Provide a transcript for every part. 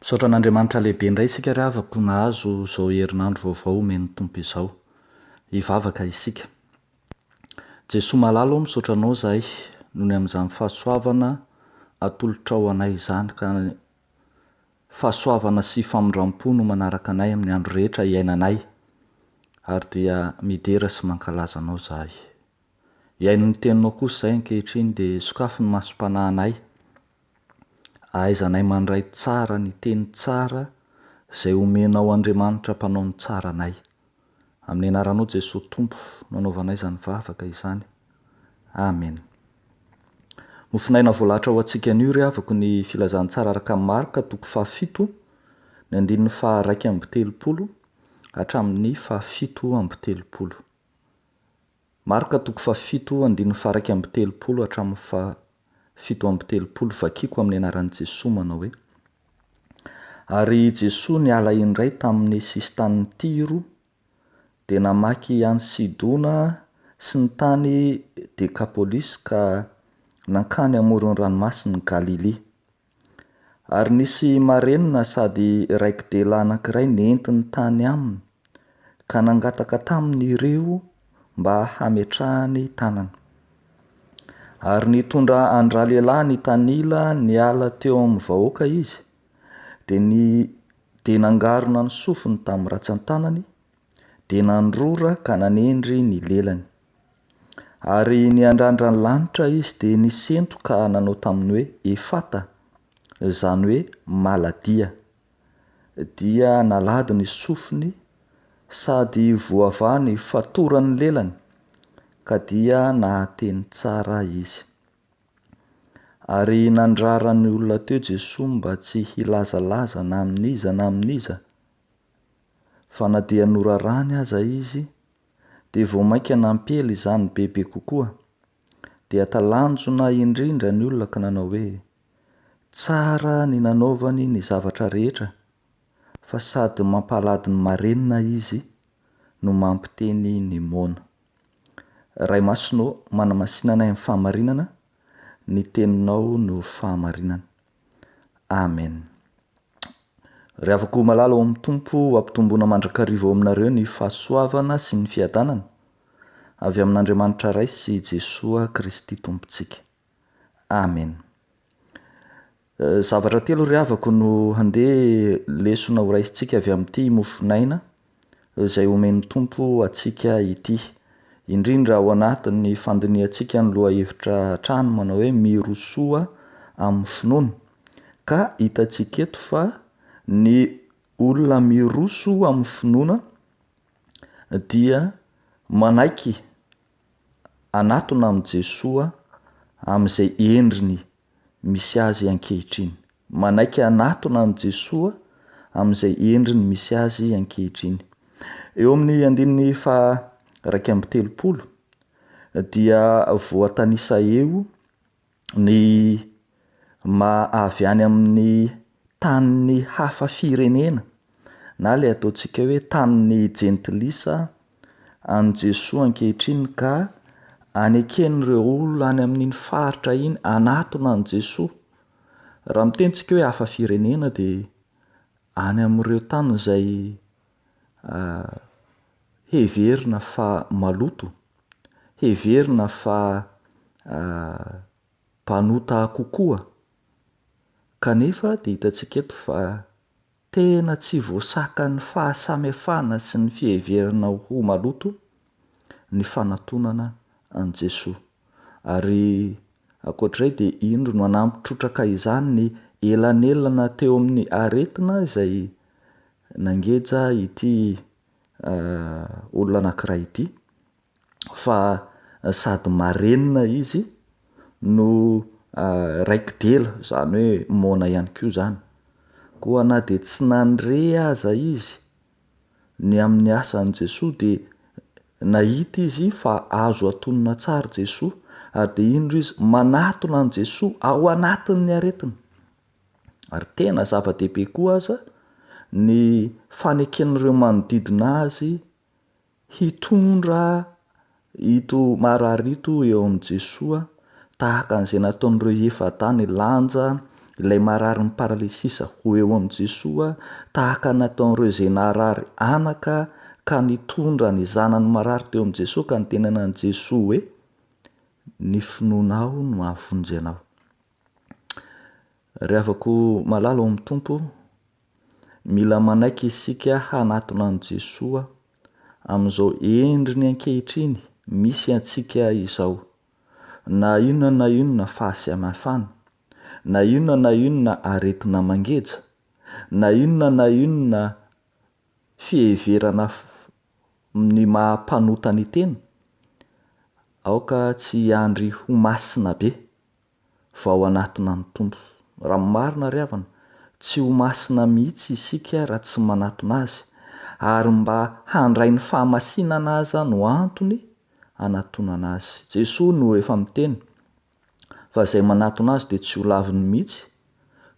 Misaotra an'Andriamanitra lehibe indray isika ry havako nahazo izao herinandro vaovao omeny Tompo izao. Hivavaka isika. Jesoa malalo aho misaotra anao izahay noho ny amin'izany fahasoavana atolotra ao anay izany, ka fahasoavana sy famindram-po no manaraka anay amin'ny andro rehetra iainanay, ary dia midera sy mankalaza anao izahay. Iaino ny teninao kosa izay ankehitriny dia sokafo ny masom-panahinay, ahaizanay mandray tsara ny teny tsara izay omenao Andriamanitra mpanao ny tsara anay. Amin'ny anaranao Jesosy Tompo nanaovanay izany vavaka izany. Amen. Mofinaina voalahatra ho antsika anio ry havako ny filazantsara araka ny Marka toko 7 ny 1:2 hatramin'ny 7:30. Marka toko 7 1:2 hatramin'ny 7:30, vakiko amin'ny anaran'i Jesoa manao hoe: Ary Jesoa niala indray tamin'ny sisin-tanin'ny Tiro dia namaky any Sidona sy ny tany Dekapolisy ka nankany amoron-ranomasin'ny Galilea. Ary nisy marenina sady raiki-dehilahy anankiray nentiny tany aminy ka nangataka taminy ireo mba hametrahany tanany. Ary nitondra andra lehilahy ny tanila niala teo amin'ny vahoaka izy, dia nangarona ny sofiny tamin'ny ratsan-tanany, dia nandrora ka nanendry ny lelany. Ary niandrandra ny lanitra izy dia nisento ka nanao taminy hoe Efata, izany hoe maladia. Dia nalady ny sofiny sady voava ny fatoran'ny lelany, ka dia nahateny tsara izy. Ary nandrara ny olona teo Jesoa mba tsy hilazalaza na amin'iza na amin'iza, fa na dia norarany aza izy dia vao mainka nampely izany bebe kokoa. Dia talanjona indrindra ny olona ka nanao hoe: tsara ny nanaovany ny zavatra rehetra, fa sady mampalady ny marenina izy no mampiteny ny moana. Ray masonao manamasinanay amin'ny fahamarinana, ny teninao no fahamarinana. Amen. Ry havako malala ao amin'ny Tompo, ampitomboana mandrakariva ao aminareo ny fahasoavana sy ny fiadanana avy amin'Andriamanitra Ray sy Jesoa Kristy Tompontsika. Amen. Zavatra telo ry havako no handeha lesona ho raisintsika avy amin'ity mofinaina izay omen'ny Tompo atsika ity, indrindra ao anatin'ny fandiniantsika ny loha hevitra trano manao hoe mirosoa amin'ny finoana. Ka hitantsika eto fa ny olona miroso amin'ny finoana dia manaiky anatona amin'i Jesoa amin'izay endriny misy azy ankehitriny. Manaiky anatona amin'i Jesoa amin'izay endriny misy azy ankehitriny. Eo amin'ny 2:30 dia voatanisa eo ny avy any amin'ny tanin'ny hafa firenena, na ilay ataontsika hoe tanin'ny jentilisa an'i Jesoa ankehitriny, ka aneken'ireo olona any amin'iny faritra iny anatona an'i Jesoa. Raha mitentsika hoe hafa firenena dia any amin'ireo tany izay heverina fa maloto, heverina fa mpanota kokoa, kanefa dia hitantsika eto fa tena tsy voasaka ny fahasamihafana sy ny fiheverana ho maloto ny fanantonana an'i Jesoa. Ary ankoatr'izay dia indro no hanampitrotraka izany ny elanelana teo amin'ny aretina izay nangeja ity olona anankiray ity, fa sady marenina izy no raiki-dela, izany hoe moana ihany koa izany. Koa na dia tsy nandre aza izy ny amin'ny asan'i Jesoa dia nahita izy fa azo antonona tsara Jesoa, ary dia indro izy manatona an'i Jesoa ao anatin'ny aretina. Ary tena zava-dehibe koa aza ny faneken'ireo manodidina azy hitondra ito marary ito eo amin'i Jesoa, tahaka an'izay nataon'ireo efa-tany lanja ilay marary ny paralesisa ho eo am' Jesosy tahaka nataon'ireo izay naharary anaka ka nitondra ny zanany marary teo am' Jesosy ka nitenana an' Jesosy hoe ny finoanao no mahavonjy anao. Ry havako malala ao amin'ny Tompo, mila manaiky isika hanatona an' Jesosy amin'izao endriny ankehitriny misy antsika izao, na inona fahasamihafana, na inona aretina mangeja, na inona fiheverana ny mahampanota ny tena, aoka tsy andry ho masina be fa ao anatona ny Tompo. Raha marina ry havana, tsy ho masina mihitsy isika raha tsy manatona azy, ary mba handray ny fahamasinana aza no antony anatonana azy. Jesosy no efa miteny fa izay manatona azy dia tsy ho laviny mihitsy,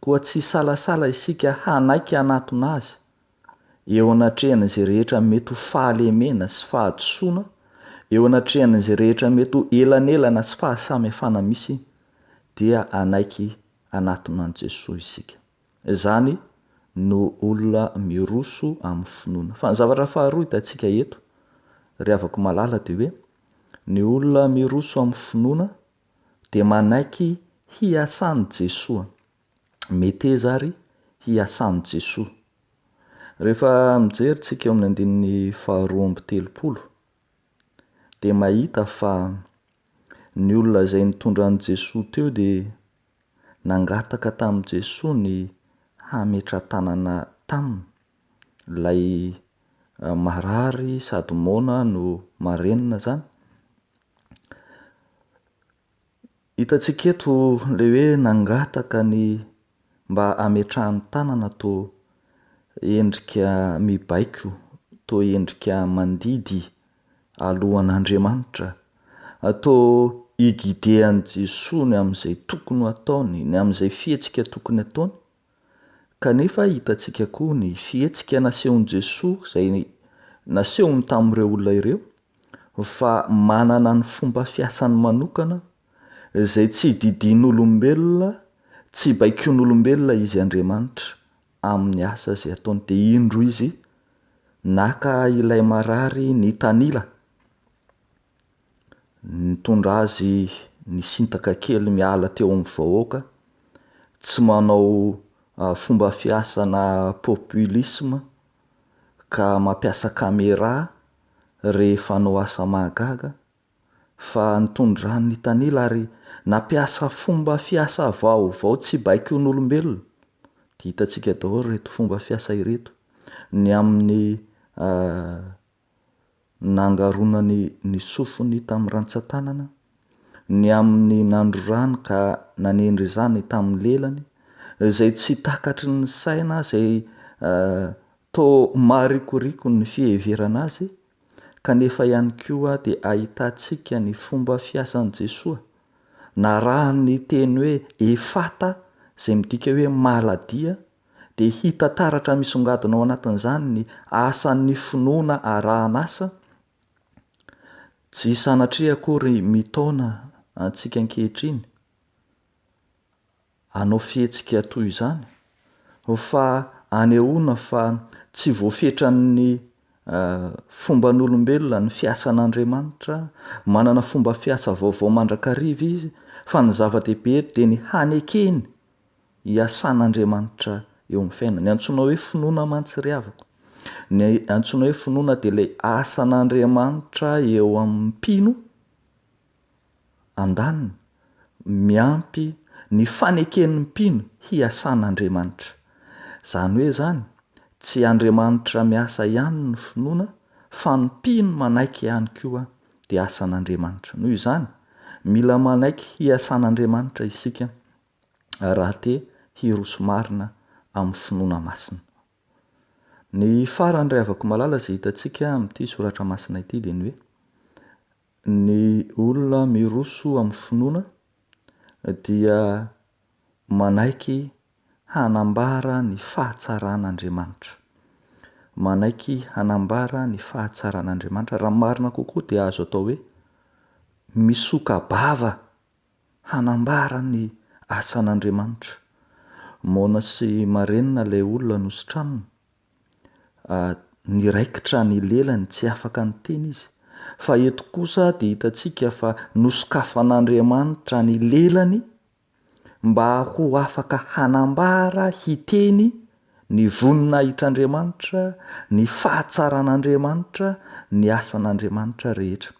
koa tsy salasala isika hanaiky hanatona azy eo anatrehan'izay rehetra mety ho fahalemena sy fahadisoana, eo anatrehan'izay rehetra mety ho elanelana sy fahasamihafana misy, dia hanaiky hanatona an' Jesosy isika. Izany no olona miroso amin'ny finoana. Fa ny zavatra faharoa hitantsika eto, ry havako malala, dia hoe ny olona miroso amin'ny finoana dia manaiky hiasan'i Jesosy, meteza ary hiasan'i Jesosy. Rehefa mijery tsika eo amin'ny andininy 2:30 dia mahita fa ny olona izay nitondra an'i Jesosy teo dia nangataka tamin'i Jesosy ny hametra-tanana taminy, ilay marary sady mona no marenina zany. Hitantsika eto ilay hoe nangataka ny mba hametrahany tanana toa endrika mibaiko, toa endrika mandidy alohan'Andriamanitra, toa higidehany Jesosy ny amin'izay tokony ho ataony, ny amin'izay fihetsika tokony ataony. Kanefa hitantsika koa ny fihetsika nasehon'i Jesosy izay nasehony tamin'ireo olona ireo, fa manana ny fomba fiasany manokana izay tsy didian'olombelona, tsy baikon'olombelona izy Andriamanitra amin'ny asa izay ataony. Dia indro izy naka ilay marary ny tanila, nitondra azy nisintaka kely miala teo amin'ny vahoaka, tsy manao fomba fiasana populisme ka mampiasa kamera rehefa hanao asa mahagaga, fa nitondrany ny tanila ary nampiasa fomba fiasa vaovao tsy baikon'olombelona. Dia hitantsika daholo reto fomba fiasa ireto, ny amin'ny nangaronany ny sofiny tamin'ny rantsan-tanana, ny amin'ny nandrorany ka nanendry izany tamin'ny lelany, izay tsy takatry ny saina, izay toa maharikoriko ny fiheverana azy, kanefa ihany koa dia ahitantsika ny fomba fiasan'i Jesosy. Narahany teny hoe efata, izay midika hoe maladia, dia hita taratra misongadina ao anatin'izany ny asan'ny finoana arahan'asa. Tsy sanatria akory mitaona antsika ankehitriny hanao fihetsika toy izany, fa anehoana fa tsy voafetran'ny fomban'olombelona ny fiasan'Andriamanitra, manana fomba fiasa vaovao mandrakariva izy, fa ny zava-dehibe dia ny hanekeny hiasan'Andriamanitra eo amin'ny fiainana. Ny antsoina hoe finoana mantsy ry havako, ny antsoina hoe finoana dia ilay asan'Andriamanitra eo amin'ny mpino andaniny, miampy ny faneken'ny mpino hiasan'Andriamanitra. Izany hoe zany, tsy Andriamanitra miasa ihany ny finoana, fa ny mpino manaiky ihany koa dia asan'Andriamanitra. Noho izany, mila manaiky hiasan'Andriamanitra isika raha te hiroso marina amin'ny finoana masina. Ny farany ray havako malala izay hitantsika amin'ity soratra masina ity dia ny hoe ny olona miroso amin'ny finoana dia manaiky hanambara ny fahatsaran'Andriamanitra. Manaiky hanambara ny fahatsaran'Andriamanitra. Raha marina kokoa dia azo atao hoe misoka bava hanambara ny asan'Andriamanitra, mona sy marenina ilay olona nosotranony, niraikitra ny lelany, tsy afaka ny teny izy. Fa eto kosa dia hitantsika fa nosokafan'Andriamanitra ny lelany mba ho afaka hanambara, hiteny ny voninahitran'Andriamanitra, ny fahatsaran'Andriamanitra, ny asan'Andriamanitra rehetra.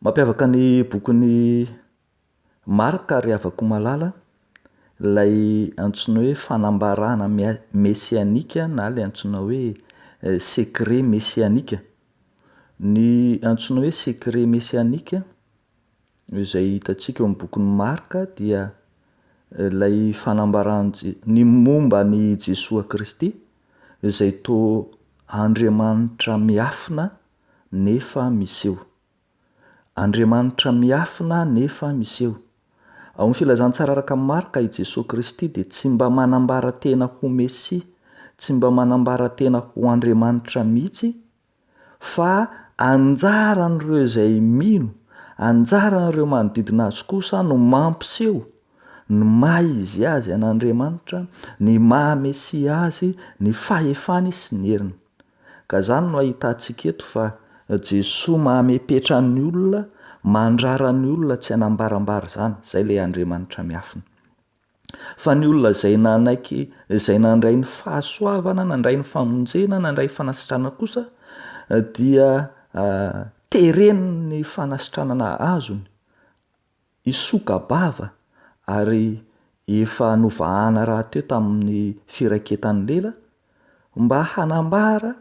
Mampiavaka ny bokin'ny Marka ary avako malala ilay antsoina hoe fanambarana mesianika na ilay antsoina hoe secret mesianika. Ny antsoina hoe secret mesianika izay hitantsika eo amin'ny bokin'ny Marka dia ilay ny momba ny Jesoa Kristy izay toa Andriamanitra miafina nefa miseho. Andriamanitra miafina nefa miseho. Ao amin'ny filazantsara araka ny Marka i Jesoa Kristy dia tsy mba manambara tena ho Mesia, tsy mba manambara tena ho Andriamanitra mihitsy, fa anjaran'ireo izay mino, anjaran'ireo manodidina azy kosa no mampiseho ny maha izy azy an'Andriamanitra, ny maha Mesia azy, ny fahefany sy ny heriny. Ka zany no ahitantsika eto fa Jesoa mahamepetra ny olona, mandrara ny olona tsy hanambarambara zany, izay ilay Andriamanitra miafina. Fa ny olona izay nanaiky, izay nandray ny fahasoavana, nandray ny famonjena, nandray fanasitrana kosa dia tereniny ny fanasitranana azony, isoka-bava ary efa novahana rahateo tamin'ny firaiketan'ny lela mba hanambara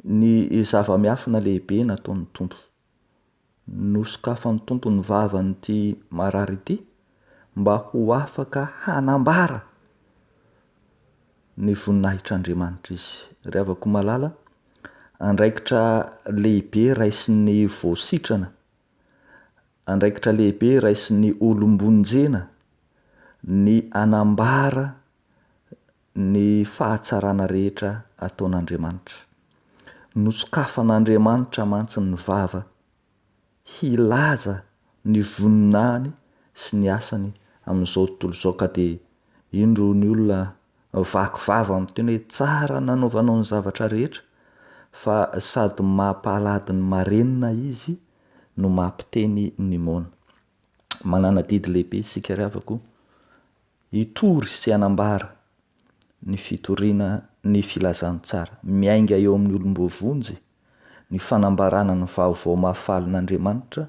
ny zava-miafina lehibe nataon'ny Tompo. Nosokafan'ny Tompo ny vavan'ity marary ity mba ho afaka hanambara ny voninahitran'Andriamanitra izy. Ry havako malala, andraikitra lehibe raisin'ny voasitrana, andraikitra lehibe raisin'ny olombonjena ny anambara ny fahatsarana rehetra ataon'Andriamanitra. Nosokafan'Andriamanitra mantsy ny vava hilaza ny voninahiny sy ny asany amin'izao tontolo izao. Ka dia indro ny olona vaky vava amin'ny teny hoe tsara nanaovanao ny zavatra rehetra, fa sady mampalady ny marenina izy no mampiteny ny moana. Manana didy lehibe isika ry havako hitory sy hanambara ny fitoriana ny filazantsara, miainga eo amin'ny olom-bovonjy ny fanambarana ny vaovao mahafalin'Andriamanitra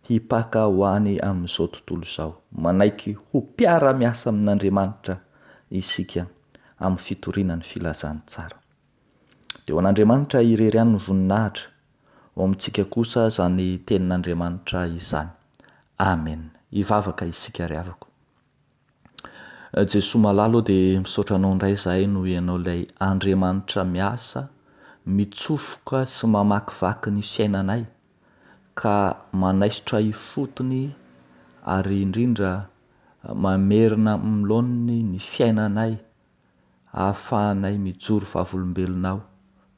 hipaka ho any amin'izao tontolo izao. Manaiky ho mpiara-miasa amin'Andriamanitra isika amin'ny fitoriana ny filazantsara. Dia ho an'Andriamanitra irery ihany ny voninahitra, ho amintsika kosa zany tenin'Andriamanitra izany. Amen. Hivavaka isika ry havako. Jesoa malalo dia misaotra anao indray izahay no ianao ilay Andriamanitra miasa, mitsofoka sy mamakivaky ny fiainanay ka manaisotra ifotony ary indrindra mamerina miloniny ny fiainanay ahafahanay mijoro vavolombelonao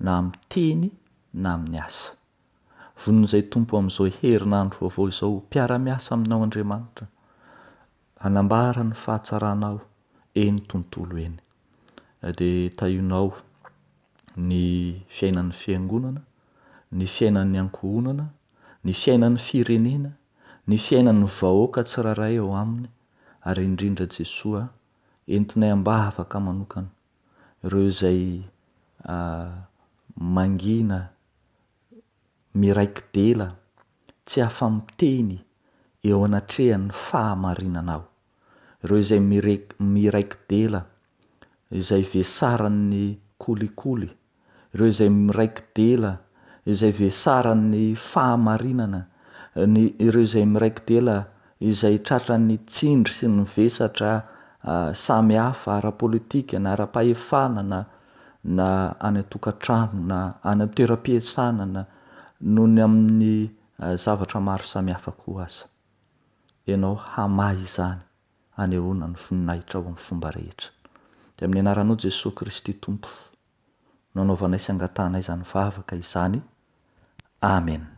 na amin'ny teny na amin'ny asa. Vonin'izay Tompo amin'izao herinandro vaovao izao mpiara-miasa aminao Andriamanitra, hanambara ny fahatsaranao eny tontolo eny. Dia tahionao ny fiainan'ny fiangonana, ny fiainan'ny ankohonana, ny fiainan'ny firenena, ny fiainan'ny vahoaka tsiraray ao aminy, ary indrindra Jesoa entinay ambavaka manokana ireo izay mangina miraiki-dela, tsy afa-miteny eo anatrehan'ny fahamarinanao, ireo izay miraiki-dela izay vesaran'ny kolikoly, ireo izay miraiki-dela izay vesaran'ny fahamarinana, ireo izay miraiki-dela izay tratran'ny tsindry sy ny vesatra samy hafa ara-politika na ara-pahefana na any an-tokantrano na any amin'ny toeram-piasana noho ny amin'ny zavatra maro samy hafa koa aza. Ianao hamahy izany, hanehoana ny voninahitra ao amin'ny fomba rehetra. Dia amin'ny anaranao Jesoa Kristy Tompo, nanaovanay sy angatanay izany vavaka izany. Amen.